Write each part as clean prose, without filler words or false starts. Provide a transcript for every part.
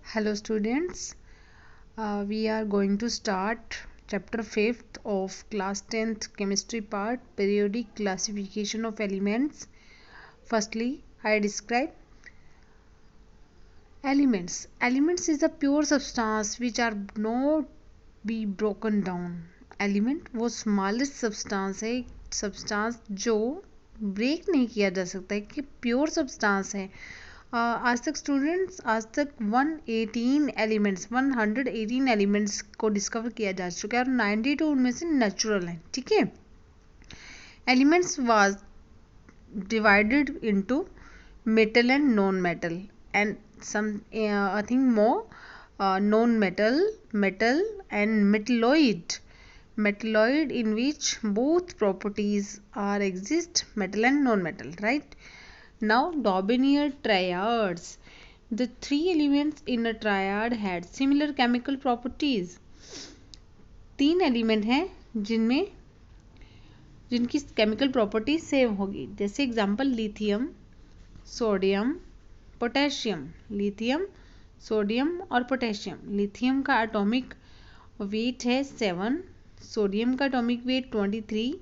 Hello students, we are going to start chapter 5th of class 10th chemistry part, periodic classification of elements. Firstly, I describe elements. Elements is a pure substance which are not be broken down. Element वो smallest substance है, substance जो break नहीं किया जा सकता है, कि pure substance है। आज तक स्टूडेंट्स 118 एलिमेंट्स को डिस्कवर किया जा चुका है और 92 उनमें से नेचुरल हैं। ठीक है, elements was divided into metal and non metal and some I think more non metal and metalloid in which both properties are exist, metal and non-metal, right? Now Daubenier triads. The three elements in a triad had similar chemical properties. तीन element हैं जिनकी chemical property same होगी। जैसे example lithium, sodium, potassium. Lithium, sodium और potassium. Lithium का atomic weight है 7, sodium का atomic weight 23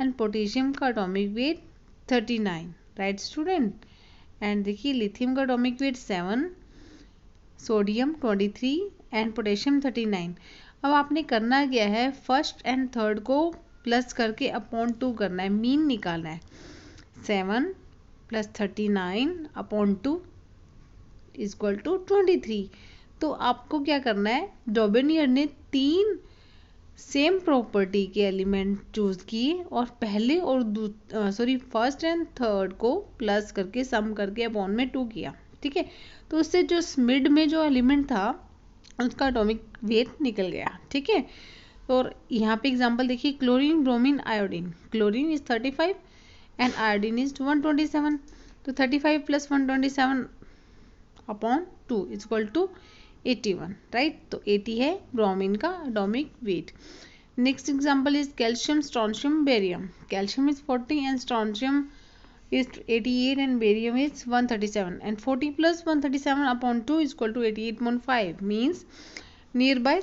and potassium का atomic weight 39। Right student, and देखिए लिथियम का atomic weight 7, sodium 23 and potassium 39। अब आपने करना क्या है, फर्स्ट एंड थर्ड को प्लस करके अपॉन 2 करना है, मीन निकालना है। 7 + 39 अपॉन 2 इक्वल टू 23। तो आपको क्या करना है, डॉबेनियर ने 3 सेम प्रॉपर्टी के एलिमेंट चूज किए और पहले और फर्स्ट एंड थर्ड को प्लस करके सम करके अपॉन में 2 किया। ठीक है, तो उससे जो मिड में जो एलिमेंट था उसका एटॉमिक वेट निकल गया। ठीक है, और यहाँ पे एग्जांपल देखिए, chlorine, bromine, iodine. Chlorine is 35 and iodine is 127। तो 35 + 127 अपॉन 2 इक्वल टू 81। राइट, तो 80 है ब्रोमीन का atomic weight. Next example is calcium, strontium, barium. Calcium is 40 and strontium is 88 and barium is 137, and 40 + 137 upon 2 equal to 88.5 means nearby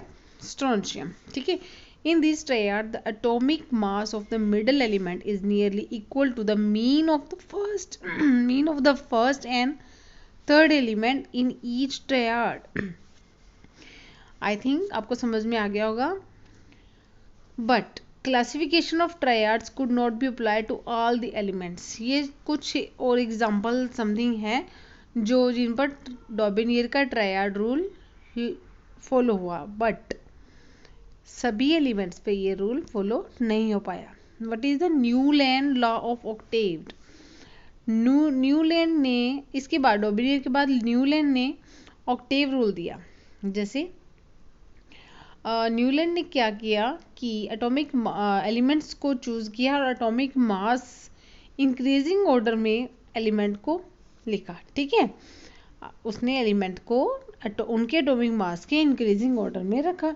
strontium. ठीक है, in this triad the atomic mass of the middle element is nearly equal to the mean of the first and third element in each triad. I think आपको समझ में आ गया होगा, but classification of triads could not be apply to all the elements. ये कुछ और example something है जो जिन पर डॉबेनियर का ट्रायड रूल फॉलो हुआ, बट सभी एलिमेंट्स पे ये रूल फॉलो नहीं हो पाया। What is the Newland law of octave? Newland ने इसके बाद, डॉबेनियर के बाद न्यूलैंड ने ऑक्टेव रूल दिया। जैसे न्यूलैंड ने क्या किया कि एटॉमिक एलिमेंट्स को चूज किया और एटॉमिक मास इंक्रीजिंग ऑर्डर में एलिमेंट को लिखा। ठीक है, उसने एलिमेंट को उनके एटॉमिक मास के इंक्रीजिंग ऑर्डर में रखा।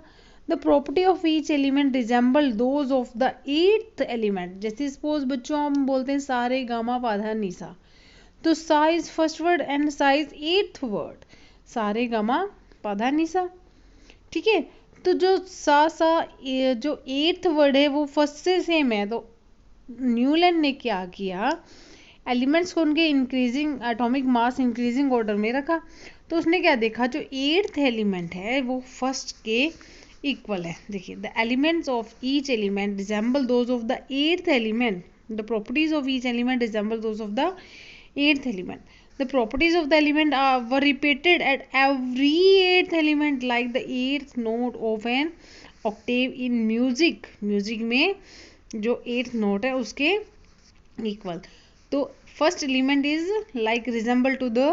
The property of each element resemble those of the 8th element. जैसे सपोज बच्चों हम बोलते हैं सा रे गा मा पा धा नि सा, तो सा इज फर्स्ट वर्ड एंड सा इज 8th वर्ड। सा रे गा मा पा धा नि सा। ठीक है, तो जो जो 8th वर्ड है वो फर्स्ट से सेम है। तो न्यूलैंड ने क्या किया, एलिमेंट्स को उनके इंक्रीजिंग एटॉमिक मास इंक्रीजिंग ऑर्डर में रखा। तो उसने क्या देखा, जो 8th एलिमेंट है वो फर्स्ट के इक्वल है। देखिए, the elements of each element resemble those of the 8th element. The properties of each element resemble those of the 8th element. The properties of the element were repeated at every 8th element, like the 8th note of an octave in music. Music में जो 8th note है उसके equal. तो first element is like resemble to the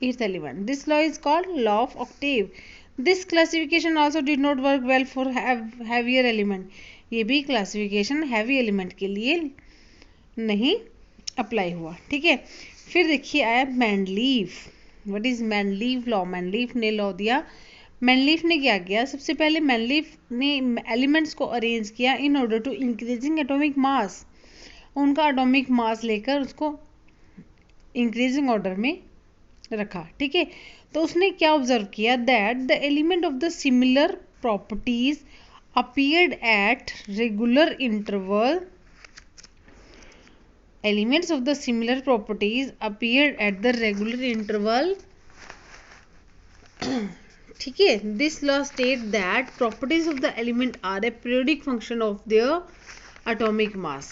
8th element. This law is called law of octave. This classification also did not work well for heavier element. ये भी classification heavy element के लिए नहीं apply हुआ। ठीक है, फिर देखिए आया मैनलीफ। व्हाट इज मैनलीफ लॉ? मैनलीफ ने लॉ दिया। मैनलीफ ने क्या किया, सबसे पहले मैनलीफ ने एलिमेंट्स को अरेंज किया in order to increasing atomic mass. उनका एटॉमिक मास लेकर उसको इंक्रीजिंग ऑर्डर में रखा। ठीक है, तो उसने क्या ऑब्जर्व किया that the element of the similar properties appeared at regular interval. Elements of the similar properties appeared at the regular interval. ठीक है, this law states that properties of the element are a periodic function of their atomic mass.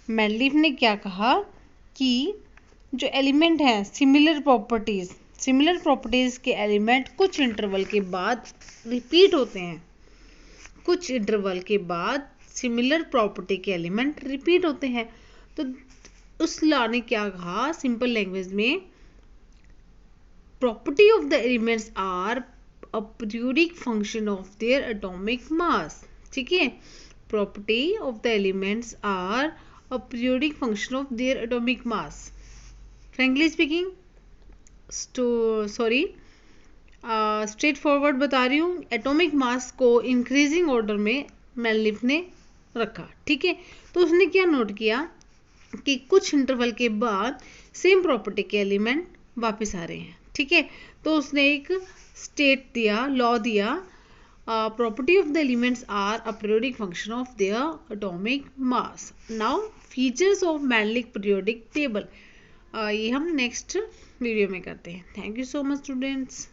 मैडलिफ ने क्या कहा कि जो element हैं similar properties के element कुछ इंटरवल के बाद रिपीट होते हैं, कुछ इंटरवल के बाद सिमिलर प्रॉपर्टी के एलिमेंट रिपीट होते हैं। तो उस लॉ ने क्या कहा सिंपल लैंग्वेज में, property of the elements are a periodic function of their atomic mass. ठीक है, property of the elements are a periodic function of their atomic mass. Frankly speaking, straightforward बता रही हूँ, atomic mass को increasing order में मैडलिफ ने रखा। ठीक है, तो उसने क्या नोट किया कि कुछ इंटरवल के बाद सेम प्रॉपर्टी के एलिमेंट वापस आ रहे हैं। ठीक है, तो उसने एक लॉ दिया, property of the elements are a periodic function of their atomic mass. Now features of Mendeleev periodic table, ये हम नेक्स्ट वीडियो में करते हैं। Thank you so much students.